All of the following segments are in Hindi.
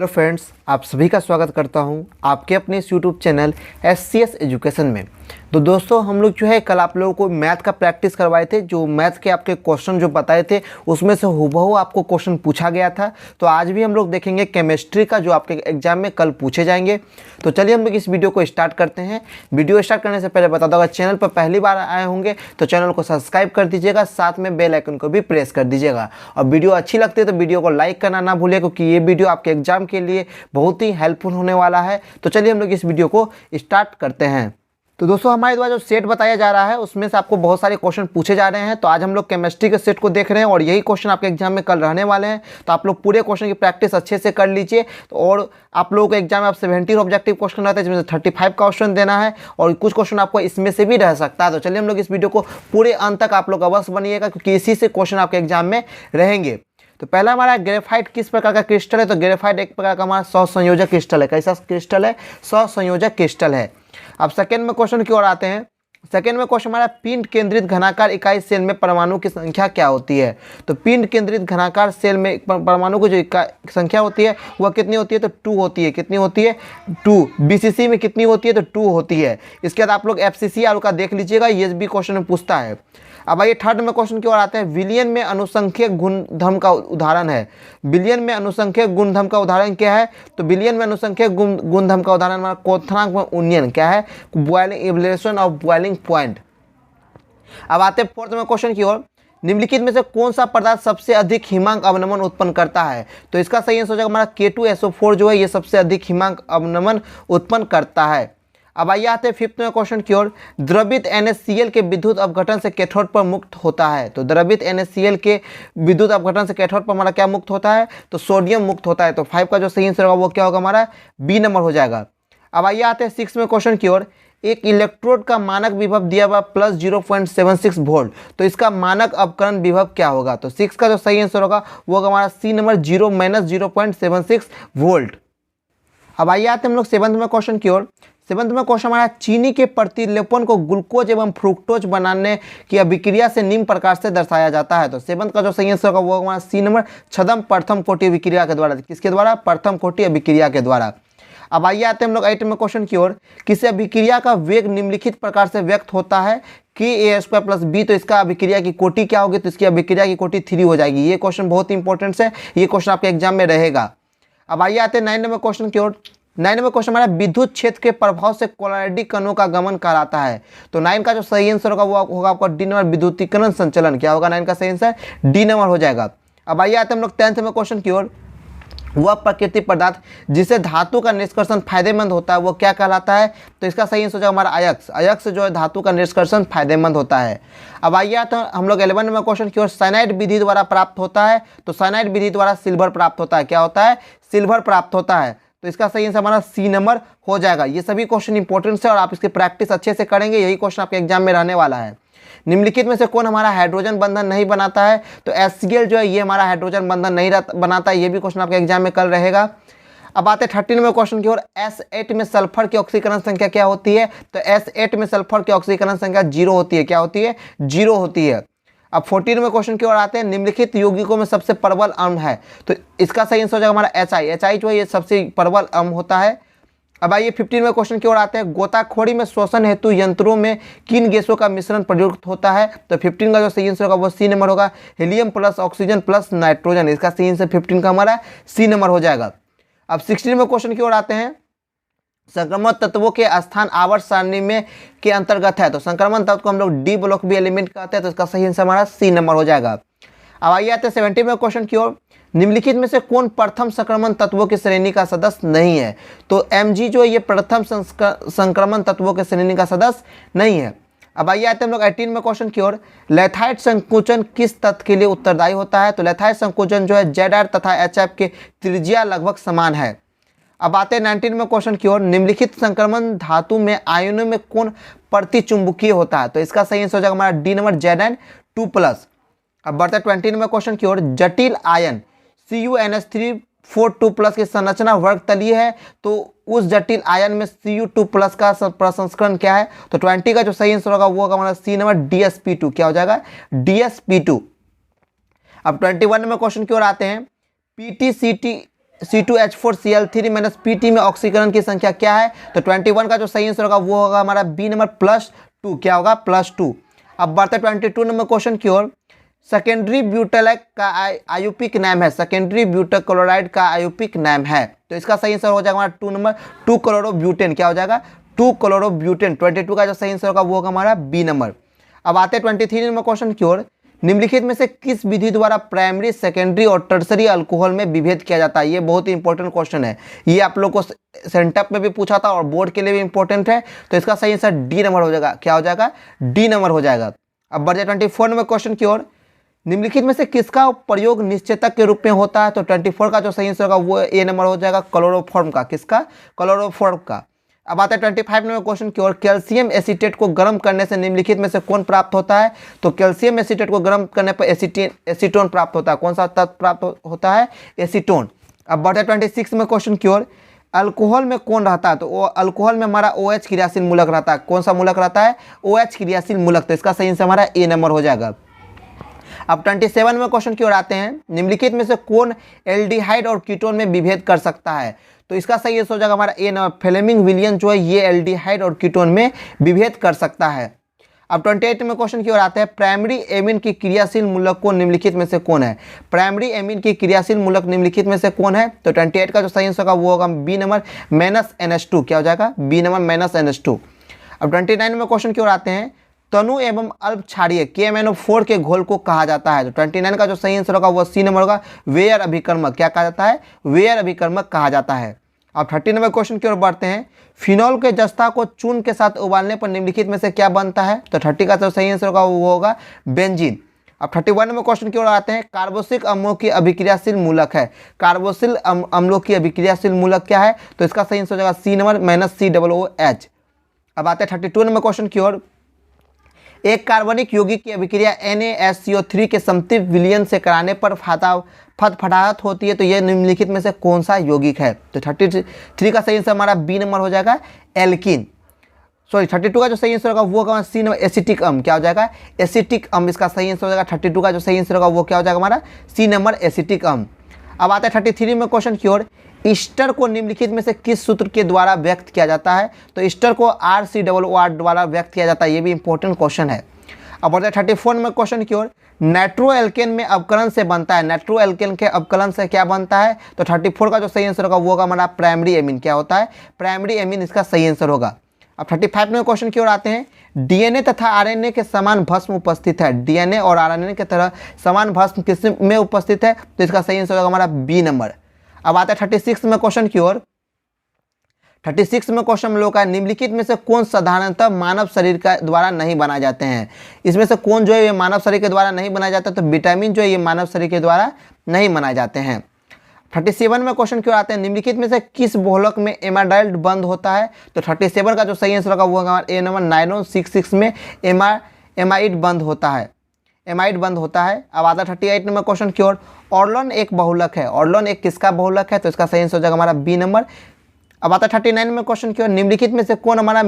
हेलो फ्रेंड्स, आप सभी का स्वागत करता हूं आपके अपने इस यूट्यूब चैनल SCS एजुकेशन में। तो दोस्तों, हम लोग जो है कल आप लोगों को मैथ का प्रैक्टिस करवाए थे। जो मैथ के आपके क्वेश्चन जो बताए थे उसमें से हूबहू आपको क्वेश्चन पूछा गया था। तो आज भी हम लोग देखेंगे केमिस्ट्री का जो आपके एग्जाम में कल पूछे जाएंगे। तो चलिए हम लोग इस वीडियो को स्टार्ट करते हैं। वीडियो स्टार्ट करने से पहले बता दो, अगर चैनल पर पहली बार आए होंगे तो चैनल को सब्सक्राइब कर दीजिएगा, साथ में बेल आइकन को भी प्रेस कर दीजिएगा। और वीडियो अच्छी लगती है तो वीडियो को लाइक करना ना भूलिए, क्योंकि ये वीडियो आपके एग्जाम के लिए बहुत ही हेल्पफुल होने वाला है। तो चलिए हम लोग इस वीडियो को स्टार्ट करते हैं। तो दोस्तों, हमारे द्वारा जो सेट बताया जा रहा है उसमें से आपको बहुत सारे क्वेश्चन पूछे जा रहे हैं। तो आज हम लोग केमिस्ट्री के सेट को देख रहे हैं और यही क्वेश्चन आपके एग्जाम में कल रहने वाले हैं। तो आप लोग पूरे क्वेश्चन की प्रैक्टिस अच्छे से कर लीजिए। तो और आप लोगों के एग्जाम में आप 70 ऑब्जेक्टिव क्वेश्चन रहता है, जिसमें से 35 का क्वेश्चन देना है और कुछ क्वेश्चन आपको इसमें से भी रह सकता है। तो चलिए हम लोग इस वीडियो को पूरे अंत तक आप लोग अवश्य बनिएगा, क्योंकि इसी से क्वेश्चन आपके एग्जाम में रहेंगे। तो पहला हमारा ग्रेफाइट किस प्रकार का क्रिस्टल है? तो ग्रेफाइट एक प्रकार का हमारा सहसंयोजक क्रिस्टल है। कैसा क्रिस्टल है? सहसंयोजक क्रिस्टल है। अब सेकंड में क्वेश्चन की ओर आते हैं। सेकंड में क्वेश्चन हमारा पिंड केंद्रित घनाकार इकाई सेल में परमाणु की संख्या क्या होती है? तो पिंड केंद्रित घनाकार सेल में परमाणु की जो संख्या होती है वह कितनी होती है? तो 2 होती है। कितनी होती है? 2। BCC में कितनी होती है? तो 2 होती है। इसके बाद आप लोग FCC का देख लीजिएगा, ये भी क्वेश्चन में पूछता है। अब आइए थर्ड में क्वेश्चन की ओर आते हैं। विलियन में अनुसंख्यक गुणधर्म का उदाहरण है। विलियन में अनुसंख्यक गुणधर्म का उदाहरण क्या है? तो विलियन में अनुसंख्यक गुणधर्म का उदाहरण हमारा क्वथनांक में उन्नयन क्या है? Boiling evaluation of boiling point. अब आते हैं फोर्थ में क्वेश्चन की ओर। निम्नलिखित में से कौन सा पदार्थ सबसे अधिक हिमांक अवनमन उत्पन्न करता है? तो इसका सही आंसर हो जाएगा हमारा K2SO4 जो है ये सबसे अधिक हिमांक अवनमन उत्पन्न करता है। अब आइए आते हैं फिफ्थ में क्वेश्चन की ओर। द्रवित NaCl के विद्युत अपघटन से कैथोड पर मुक्त होता है। तो द्रवित NaCl के विद्युत अपघटन से कैथोड पर हमारा क्या मुक्त होता है? तो सोडियम मुक्त होता है। तो 5 का जो सही आंसर होगा वो क्या होगा? हमारा B नंबर हो जाएगा। अब आइए आते हैं 6 में क्वेश्चन की ओर। एक इलेक्ट्रोड का मानक विभव दिया हुआ प्लस 0.76 वोल्ट। तो इसका मानक अपकरण विभव क्या होगा? तो 6 का जो सही आंसर होगा वो होगा हमारा C नंबर 0-0.76 वोल्ट। अब आइए आते हैं हम लोग 7वें में क्वेश्चन की ओर। 7वें में क्वेश्चन हमारा चीनी के प्रतिलेपन को ग्लूकोज एवं फ्रुक्टोज बनाने की अभिक्रिया से निम्न प्रकार से दर्शाया जाता है। तो 7 का जो सही आंसर होगा वो हमारा C नंबर छदम प्रथम कोटि अभिक्रिया के द्वारा। किसके द्वारा? प्रथम कोटि अभिक्रिया के द्वारा। अब आइए आते हैं हम लोग 8 में क्वेश्चन की ओर। किसी अभिक्रिया का वेग निम्नलिखित प्रकार से व्यक्त होता है Ka² + B। तो इसका अभिक्रिया की कोटि क्या होगी? तो इसकी अभिक्रिया की कोटि 3 हो जाएगी। ये क्वेश्चन बहुत इंपॉर्टेंट है, ये क्वेश्चन आपके एग्जाम में रहेगा। अब आइए आते हैं 9 में क्वेश्चन की ओर। 9 में क्वेश्चन हमारा विद्युत क्षेत्र के प्रभाव से कोलॉइडल कणों का गमन कराता है। तो 9 का जो सही आंसर होगा वो होगा आपका D नंबर विद्युतीकरण संचलन। क्या होगा 9 का सही आंसर? D नंबर हो जाएगा। अब आइए आते हैं हम लोग 10th में क्वेश्चन की ओर। वह प्राकृतिक पदार्थ जिसे धातु का निष्कर्षण फायदेमंद होता है वो क्या कहलाता है? तो इसका सही आंसर हो जाएगा हमारा अयस्क। अयस्क जो है धातु का निष्कर्षण फायदेमंद होता है। अब आइए आते हैं हम लोग 11 में क्वेश्चन की ओर। साइनाइड विधि द्वारा प्राप्त होता है। तो साइनाइड विधि द्वारा सिल्वर प्राप्त होता है। क्या होता है? सिल्वर प्राप्त होता है। तो इसका सही आंसर हमारा C नंबर हो जाएगा। ये सभी क्वेश्चन इंपॉर्टेंट है और आप इसकी प्रैक्टिस अच्छे से करेंगे, यही क्वेश्चन आपके एग्जाम में रहने वाला है। निम्नलिखित में से कौन हमारा हाइड्रोजन बंधन नहीं बनाता है? तो HCl जो है ये हमारा हाइड्रोजन बंधन नहीं बनाता है। ये भी क्वेश्चन आपके एग्जाम में कल रहेगा। अब आते हैं 13 में क्वेश्चन की ओर। S8 में सल्फर की ऑक्सीकरण संख्या क्या होती है? तो S8 में सल्फर की ऑक्सीकरण संख्या 0 होती है। क्या होती है? 0 होती है। अब 14 में क्वेश्चन की ओर आते हैं। निम्नलिखित यौगिकों में सबसे प्रबल अम्ल है। तो इसका सही आंसर हो जाएगा हमारा HI। HI जो है ये सबसे प्रबल अम्ल होता है। अब आइए 15 में क्वेश्चन की ओर आते हैं। गोताखोरी में शोषण हेतु यंत्रों में किन गैसों का मिश्रण प्रयुक्त होता है? तो 15 का जो सही आंसर होगा वो C नंबर होगा, helium plus oxygen plus nitrogen. इसका सही आंसर 15 का हमारा C नंबर हो जाएगा। अब 16 में क्वेश्चन की ओर आते हैं। संक्रमण तत्वों के स्थान आवर्त सारणी में के अंतर्गत है। तो संक्रमण तत्व को हम लोग D ब्लॉक B एलिमेंट कहते हैं। तो इसका सही आंसर हमारा C नंबर हो जाएगा। अब आइए आते हैं 70 में क्वेश्चन की ओर। निम्नलिखित में से कौन प्रथम संक्रमण तत्वों की श्रेणी का सदस्य नहीं है? तो Mg जो है ये प्रथम संक्रमण तत्वों के श्रेणी का सदस्य नहीं है। अब आइए आते हैं हम लोग 18 में क्वेश्चन की ओर। लैथाइड संकुचन किस तत्व के लिए उत्तरदायी होता है? तो लैथाइड संकुचन जो है Zr तथा HF के त्रिज्या लगभग समान है। अब आते हैं 19 में क्वेश्चन की ओर। निम्नलिखित संक्रमण धातु में आयनों में कौन प्रतिचुंबकीय होता है? तो इसका सही आंसर हो जाएगा हमारा D नंबर Zn2+। अब बढ़ते हैं 20 में क्वेश्चन की ओर। जटिल आयन CuNH342+ की संरचना वर्गतलीय है। तो उस जटिल आयन में Cu2+ का प्रसंस्करण क्या है? तो 20 का जो सही आंसर होगा वो होगा हमारा C नंबर DsP2। क्या हो जाएगा? DsP2। अब 21 में क्वेश्चन की ओर आते हैं। PTCT C2H4Cl3 माइनस Pt में ऑक्सीकरण की संख्या क्या है? तो 21 का जो सही आंसर होगा वो होगा हमारा बी नंबर +2। क्या होगा? +2। अब बढ़ते 22 नंबर क्वेश्चन की ओर। सेकेंडरी ब्यूटेलैक का आयुपिक नाम है, सेकेंडरी ब्यूटल क्लोराइड का आयुपिक नाम है, तो इसका सही आंसर हो जाएगा हमारा 2 नंबर 2 क्लोरोब्यूटेन। क्या हो जाएगा? 2 क्लोरोब्यूटेन। 22 का जो सही आंसर होगा वो होगा हमारा बी नंबर। अब आते हैं 23 नंबर क्वेश्चन की ओर। निम्नलिखित में से किस विधि द्वारा प्राइमरी, सेकेंडरी और टर्सरी अल्कोहल में विभेद किया जाता है? ये बहुत ही इंपॉर्टेंट क्वेश्चन है, ये आप लोग को सेंटअप में भी पूछा था और बोर्ड के लिए भी इंपॉर्टेंट है, तो इसका सही आंसर डी नंबर हो जाएगा। क्या हो जाएगा? डी नंबर हो जाएगा। अब बढ़ जाए 24 नंबर क्वेश्चन की ओर। निम्नलिखित में से किसका प्रयोग निश्चेतक के रूप में होता है? तो 24 का जो सही आंसर होगा वो ए नंबर हो जाएगा, क्लोरोफॉर्म का। किसका? क्लोरोफॉर्म का। अब आता है 25 नंबर क्वेश्चन की ओर। कैल्शियम एसीटेट को गर्म करने से निम्नलिखित में से कौन प्राप्त होता है? तो कैल्शियम एसीटेट को गर्म करने पर एसीटोन प्राप्त होता है। कौन सा तत्व प्राप्त होता है? एसीटोन। अब बढ़ते 26 में क्वेश्चन की ओर। अल्कोहल में कौन रहता है? तो वो अल्कोहल में हमारा OH क्रियाशील मूलक रहता है। कौन सा मूलक रहता है? OH क्रियाशील मूलक। तो इसका सही आंसर हमारा ए नंबर हो जाएगा। अब 27 में क्वेश्चन की ओर आते हैं। निम्नलिखित में से कौन एल्डिहाइड और कीटोन में विभेद कर सकता है? तो इसका सही आंसर हो जाएगा हमारा ए नंबर, फ्लेमिंग विलियन जो है ये एल्डिहाइड और कीटोन में विभेद कर सकता है। अब 28 में क्वेश्चन की ओर आते हैं। प्राइमरी एमीन की क्रियाशील मूलक को निम्नलिखित में से कौन है? प्राइमरी एमीन की क्रियाशील मूलक निम्नलिखित में से कौन है? तो 28 का जो सही आंसर होगा वो होगा बी नंबर -NH2। क्या हो जाएगा? B number -NH2। अब 29 में क्वेश्चन की ओर आते हैं। तनु एवं अल्प क्षारीय KMnO4 के घोल को कहा जाता है। तो 29 का जो सही आंसर होगा वो सी नंबर होगा, वेयर अभिकर्मक। क्या कहा जाता है? वेयर अभिकर्मक कहा जाता है। अब 30 नंबर क्वेश्चन की ओर बढ़ते हैं। फिनॉल के जस्ता को चून के साथ उबालने पर निम्नलिखित में से क्या बनता है? तो 30 का जो सही आंसर होगा वो होगा बेंजीन। अब 31 नंबर क्वेश्चन की ओर आते हैं। कार्बोक्सिलिक अम्लों की अभिक्रियाशील मूलक है। कार्बोक्सिलिक अम्लों की अभिक्रियाशील मूलक क्या है? तो इसका सही आंसर हो जाएगा सी नंबर -COOH। अब आते हैं 32 नंबर क्वेश्चन की ओर। एक कार्बनिक यौगिक की अभिक्रिया NaSCO3 के समतीव्र विलयन से कराने पर फटफटाहट होती है, तो यह निम्नलिखित में से कौन सा यौगिक है? तो 33 का सही आंसर हमारा बी नंबर हो जाएगा, एल्कीन। 32 का जो सही आंसर होगा वो होगा सी नंबर, एसिटिक अम्ल। क्या हो जाएगा? एसिटिक अम्ल इसका सही आंसर हो जाएगा। 32 का जो सही आंसर होगा वो क्या हो जाएगा हमारा? सी नंबर, एसिटिक अम्ल। अब आता है 33 में क्वेश्चन की ओर। ईस्टर को निम्नलिखित में से किस सूत्र के द्वारा व्यक्त किया जाता है? तो ईस्टर को RCOOR द्वारा व्यक्त किया जाता है। ये भी इंपॉर्टेंट क्वेश्चन है। अब बढ़ते 34 में क्वेश्चन की ओर। नाइट्रो एल्केन में अवकलन से बनता है। नाइट्रो एल्केन के अवकलन से क्या बनता है? तो 34 का जो सही आंसर होगा वो होगा हमारा प्राइमरी एमीन। क्या होता है? प्राइमरी एमीन इसका सही आंसर होगा। अब 35 में क्वेश्चन की ओर आते हैं। DNA तथा RNA के समान भस्म उपस्थित है। DNA और RNA के तरह समान भस्म किस में उपस्थित है? तो इसका सही आंसर होगा हमारा बी नंबर। अब आता है 36 में क्वेश्चन की ओर। 36 में क्वेश्चन हम लोग का निम्नलिखित में से कौन साधारणतः मानव शरीर का द्वारा नहीं बनाए जाते हैं? इसमें से कौन जो है ये मानव शरीर के द्वारा नहीं बनाया जाता? तो विटामिन जो है ये मानव शरीर के द्वारा नहीं बनाए जाते हैं। 37 में क्वेश्चन की ओर आते हैं। निम्नलिखित में से किस बहुलक में एमाइड बंद होता है? तो 37 का जो सही आंसर होगा वो होगा ए नंबर, नायलॉन 66 में एमाइड बंद होता है। एमाइड बंद होता है। अब आता 38 नंबर क्वेश्चन की ओर। ऑर्लोन एक बहुलक है। ऑर्लोन एक किसका बहुलक है? तो इसका सही आंसर हो जाएगा हमारा बी नंबर। अब आता 39 में क्वेश्चन की ओर। निम्नलिखित में से कौन हमारा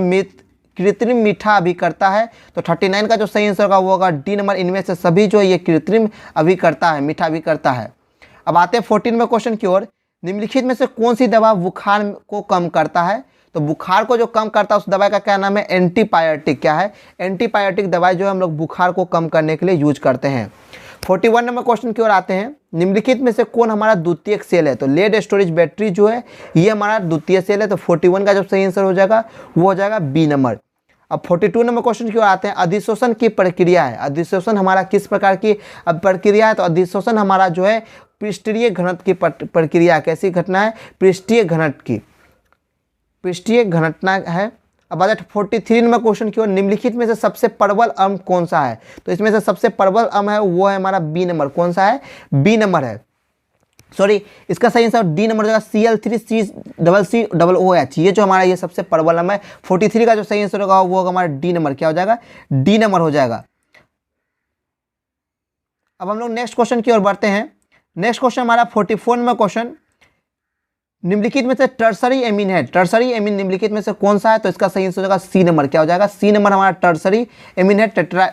कृत्रिम मीठा अभिकर्ता है? तो 39 का जो सही आंसर होगा वो होगा डी नंबर। इनमें से सभी जो है ये कृत्रिम अभिकर्ता है, मीठा अभिकर्ता है। अब आते हैं 14 में क्वेश्चन की ओर। निम्नलिखित में से कौन सी दवा बुखार को कम करता है? तो बुखार को जो कम करता है उस दवाई का क्या नाम है? एंटीबायोटिक। क्या है? एंटीबायोटिक दवाई जो है हम लोग बुखार को कम करने के लिए यूज करते हैं। 41 नंबर क्वेश्चन की ओर आते हैं। निम्नलिखित में से कौन हमारा द्वितीयक सेल है? तो लेड स्टोरेज बैटरी जो है ये हमारा द्वितीय सेल है। तो 41 का जो सही आंसर हो जाएगा वो हो जाएगा बी नंबर। अब 42 नंबर क्वेश्चन की ओर आते हैं। अधिशोषण की प्रक्रिया है। अधिशोषण हमारा किस प्रकार की प्रक्रिया है? तो अधिशोषण हमारा जो है पृष्ठीय घनत्व की प्रक्रिया। कैसी घटना है? पृष्ठीय घनत्व की, पृष्ठीय घटना है। अब आता है 43 नंबर क्वेश्चन की ओर। निम्नलिखित में से सबसे प्रबल अम्ल कौन सा है? तो इसमें से सबसे प्रबल अम्ल है वो है हमारा बी नंबर। कौन सा है? बी नंबर है। इसका सही आंसर डी नंबर हो जाएगा, CL3CCOOH। ये जो हमारा ये सबसे प्रबल अम्ल है। 43 का जो सही आंसर होगा वो होगा हमारा डी नंबर। क्या हो जाएगा? डी नंबर हो जाएगा। अब हम लोग नेक्स्ट क्वेश्चन की ओर बढ़ते हैं। नेक्स्ट क्वेश्चन हमारा 44 नंबर क्वेश्चन। निम्नलिखित में से टर्सरी एमीन है। टर्सरी एमीन निम्नलिखित में से कौन सा है? तो इसका सही आंसर हो जाएगा सी नंबर। क्या हो जाएगा? सी नंबर हमारा टर्सरी एमीन है, टेट्रा।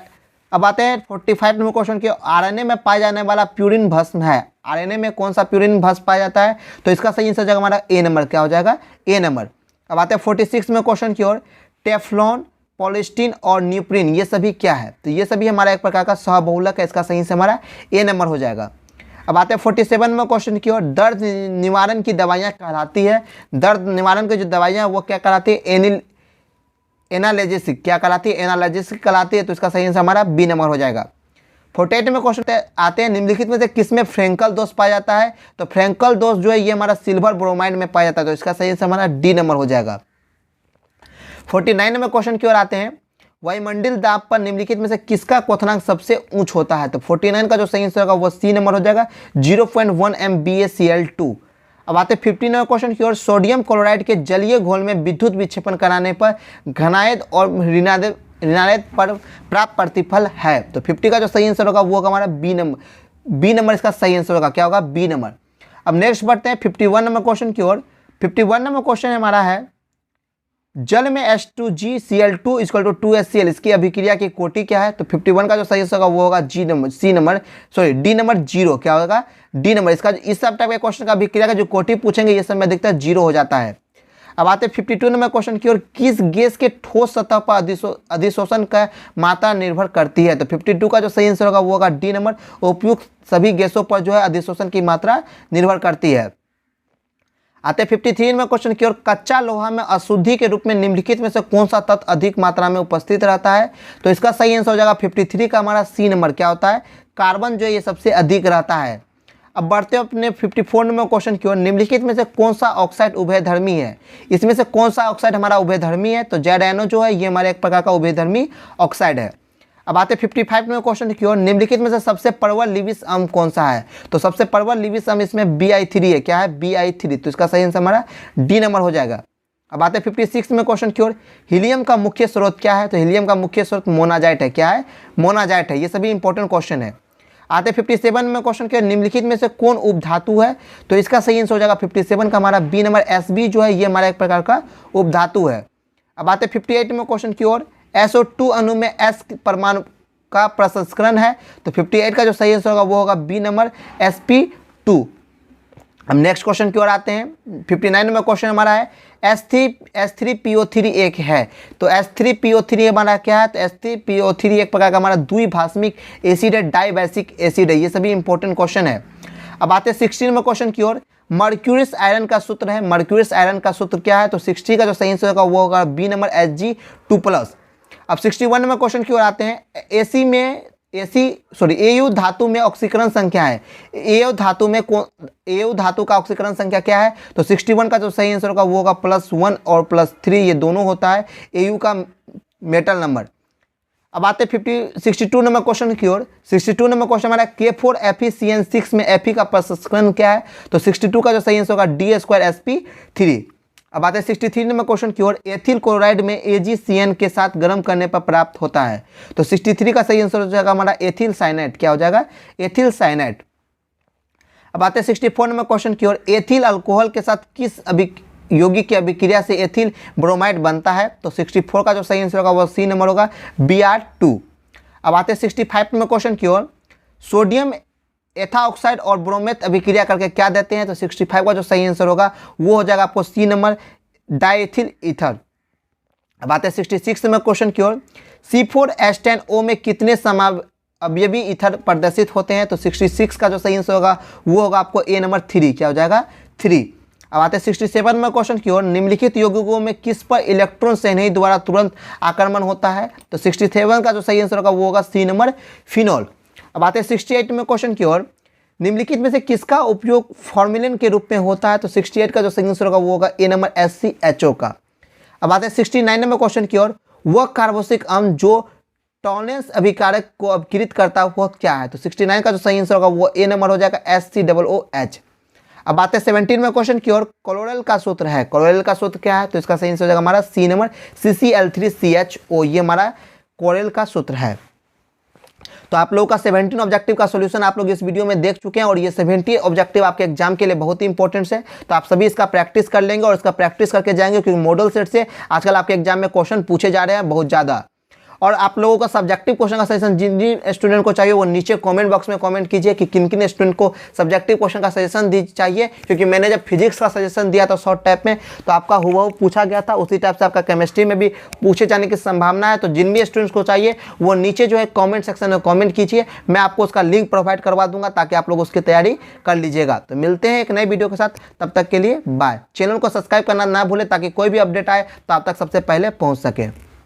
अब आते हैं 45 नंबर क्वेश्चन के। आरएनए में पाए जाने वाला प्यूरिन भस्म है। आरएनए में कौन सा प्यूरिन भस्म पाया जाता है? तो इसका सही आंसर हो जाएगा हमारा ए नंबर। क्या हो जाएगा? ए नंबर। अब आते हैं 46 में क्वेश्चन की ओर। टेफ्लॉन, पॉलिस्टीन और न्यूप्रिन ये सभी क्या है? तो ये सभी हमारा एक प्रकार का सहबहुलक है। इसका सही से हमारा ए नंबर हो जाएगा। अब आते हैं 47 में क्वेश्चन की ओर। दर्द निवारण की दवाइयाँ कहलाती है, दर्द निवारण की जो दवाइयाँ वो क्या कहलाती है? एनाल्जेसिक। क्या कहलाती है? एनाल्जेसिक कहलाती है। तो इसका सही आंसर हमारा बी नंबर हो जाएगा। 48 में क्वेश्चन आते हैं। निम्नलिखित में से किसमें फ्रेंकल दोष पाया जाता है? तो फ्रेंकल दोष जो है ये हमारा सिल्वर ब्रोमाइड में पाया जाता है। तो इसका सही आंसर हमारा डी नंबर हो जाएगा। 49 में क्वेश्चन की ओर आते हैं। वायुमंडल दाब पर निम्नलिखित में से किसका क्वथनांक सबसे ऊंच होता है? तो 49 का जो सही आंसर होगा वो सी नंबर हो जाएगा, 0.1 MbACl2। अब आते हैं 59 क्वेश्चन की ओर। सोडियम क्लोराइड के जलीय घोल में विद्युत विक्षेपण कराने पर घनायद और ऋणायद पर प्राप्त प्रतिफल है। तो 50 का जो सही आंसर होगा वो होगा हमारा बी नंबर। बी नंबर इसका सही आंसर होगा। क्या होगा? B number. अब नेक्स्ट बढ़ते हैं 51 नंबर क्वेश्चन की ओर। 51 नंबर क्वेश्चन हमारा है, जल में H2GCl2 = 2HCl इसकी अभिक्रिया की कोटि क्या है? तो 51 का जो सही आंसर होगा वो होगा डी नंबर 0। क्या होगा? D number. इसका इस सब टाइप के क्वेश्चन का अभिक्रिया का जो कोटि पूछेंगे ये सब में अधिकतर 0 हो जाता है। अब आते हैं 52 नंबर क्वेश्चन की ओर। किस गैस के ठोस सतह पर अधिशोषण का मात्रा निर्भर करती है? तो 52 का जो सही आंसर होगा वो होगा डी नंबर। उपयुक्त सभी गैसों पर जो है अधिशोषण की मात्रा निर्भर करती है। आते 53 में क्वेश्चन की ओर। कच्चा लोहा में अशुद्धि के रूप में निम्नलिखित में से कौन सा तत्व अधिक मात्रा में उपस्थित रहता है? तो इसका सही आंसर हो जाएगा 53 का हमारा सी नंबर। क्या होता है? कार्बन जो है ये सबसे अधिक रहता है। अब बढ़ते हैं अपने 54 नंबर क्वेश्चन की ओर। निम्नलिखित में से कौन सा ऑक्साइड उभयधर्मी है? इसमें से कौन सा ऑक्साइड हमारा उभयधर्मी है? तो ZnO जो है ये हमारे एक प्रकार का उभयधर्मी ऑक्साइड है। अब आते 55 में क्वेश्चन की ओर। निम्नलिखित में से सबसे प्रबल लिविस अम्ल कौन सा है? तो सबसे प्रबल लिविस अम्ल इसमें Bi3 है। क्या है? Bi3। तो इसका सही आंसर हमारा डी नंबर हो जाएगा। अब आते 56 में क्वेश्चन की ओर। हीलियम का मुख्य स्रोत क्या है? तो हीलियम का मुख्य स्रोत मोनाजाइट है। क्या है? मोनाजाइट है। ये सभी इंपॉर्टेंट क्वेश्चन है। आते 57 में क्वेश्चन के निम्नलिखित में से कौन उपधातु है? तो इसका सही आंसर हो जाएगा 57 का हमारा बी नंबर। Sb जो है ये हमारा एक प्रकार का उपधातु है। अब आते 58 में क्वेश्चन की ओर। SO2 अणु में S परमाणु का प्रसंस्करण है। तो 58 का जो सही आंसर होगा वो होगा बी नंबर sp2। हम नेक्स्ट क्वेश्चन की ओर आते हैं। 59 में क्वेश्चन हमारा है S3PO3 एक है। तो S3PO3 हमारा क्या है? तो S3PO3 एक प्रकार का हमारा द्विभाषमिक एसिड है, डाइबैसिक एसिड है। ये सभी इंपॉर्टेंट क्वेश्चन है। अब आते हैं 16 में क्वेश्चन की ओर। मर्क्यूरियस आयरन का सूत्र है। मर्क्यूरियस आयरन का सूत्र क्या है? तो 60 का जो सही आंसर होगा वो होगा बी नंबर Hg2+। अब 61 में क्वेश्चन की ओर आते हैं। एयु धातु में ऑक्सीकरण संख्या है। एयु धातु का ऑक्सीकरण संख्या क्या है? तो 61 का जो सही आंसर होगा वो होगा +1 और +3 ये दोनों होता है एयु का मेटल नंबर। अब आते 62 नंबर क्वेश्चन की ओर। 62 नंबर क्वेश्चन हमारा K4FeCN6 में Fe का प्रसंस्करण क्या है? तो 62 का जो सही आंसर होगा D2sp3। अब आते हैं 63 नंबर क्वेश्चन की ओर। एथिल क्लोराइड में AgCN के साथ गर्म करने पर प्राप्त होता है। तो 63 का सही आंसर हो जाएगा हमारा एथिल साइनाइड। क्या हो जाएगा? Ethyl cyanide. अब आते हैं 64 नंबर क्वेश्चन की ओर। एथिल अल्कोहल के साथ किस यौगिक की अभिक्रिया से एथिल ब्रोमाइड बनता है? तो 64 का जो सही आंसर होगा वो सी नंबर होगा Br2। अब आते हैं 65 नंबर क्वेश्चन की ओर। सोडियम एथाऑक्साइड और ब्रोमेट अभिक्रिया करके क्या देते हैं? तो 65 का जो सही आंसर होगा वो हो जाएगा आपको सी नंबर डाइथिल ईथर। अब आते हैं 66 नंबर क्वेश्चन की ओर। C4H10O में कितने अवयवी ईथर प्रदर्शित होते हैं? तो 66 का जो सही आंसर होगा वो होगा आपको ए नंबर 3। क्या हो जाएगा? 3। अब आते हैं 67 में क्वेश्चन की ओर। निम्नलिखित यौगिकों में किस पर इलेक्ट्रॉन श्रेणी द्वारा तुरंत आक्रमण होता है? तो 67 का जो सही आंसर होगा वो होगा सी नंबर फिनॉल। अब आते हैं 68 में क्वेश्चन की ओर। निम्नलिखित में से किसका उपयोग फॉर्मुलिन के रूप में होता है? तो 68 का जो सही आंसर होगा वो होगा ए नंबर SCHO का। अब आते हैं 69 में क्वेश्चन की ओर। वह कार्बोक्सिलिक अम्ल जो टॉलेंस अभिकारक को अपकृत करता है वो क्या है? तो 69 का जो सही आंसर होगा वो ए नंबर हो जाएगा SCOOH। अब आते हैं 17 में क्वेश्चन की ओर। क्लोरेल का सूत्र है। क्लोरेल का सूत्र क्या है? तो इसका सही आंसर हो जाएगा हमारा सी नंबर CCl3CHO। ये हमारा क्लोरेल का सूत्र है। तो आप लोगों का 17 ऑब्जेक्टिव का सॉल्यूशन आप लोग इस वीडियो में देख चुके हैं और ये 70 ऑब्जेक्टिव आपके एग्जाम के लिए बहुत ही इंपॉर्टेंट है। तो आप सभी इसका प्रैक्टिस कर लेंगे और इसका प्रैक्टिस करके जाएंगे क्योंकि मॉडल सेट से आजकल आपके एग्जाम में क्वेश्चन पूछे जा रहे हैं बहुत ज़्यादा। और आप लोगों का सब्जेक्टिव क्वेश्चन का सजेशन जिन जिन स्टूडेंट को चाहिए वो नीचे कमेंट बॉक्स में कमेंट कीजिए कि किन किन स्टूडेंट को सब्जेक्टिव क्वेश्चन का सजेशन चाहिए, क्योंकि मैंने जब फिजिक्स का सजेशन दिया था शॉर्ट टाइप में तो आपका हुबहू पूछा गया था, उसी टाइप से आपका केमिस्ट्री में भी पूछे जाने की संभावना है। तो जिन भी स्टूडेंट्स को चाहिए वो नीचे जो है कॉमेंट सेक्शन में कॉमेंट कीजिए, मैं आपको उसका लिंक प्रोवाइड करवा दूंगा ताकि आप लोग उसकी तैयारी कर लीजिएगा। तो मिलते हैं एक नई वीडियो के साथ, तब तक के लिए बाय। चैनल को सब्सक्राइब करना ना भूलें ताकि कोई भी अपडेट आए तो आप तक सबसे पहले पहुंच सके।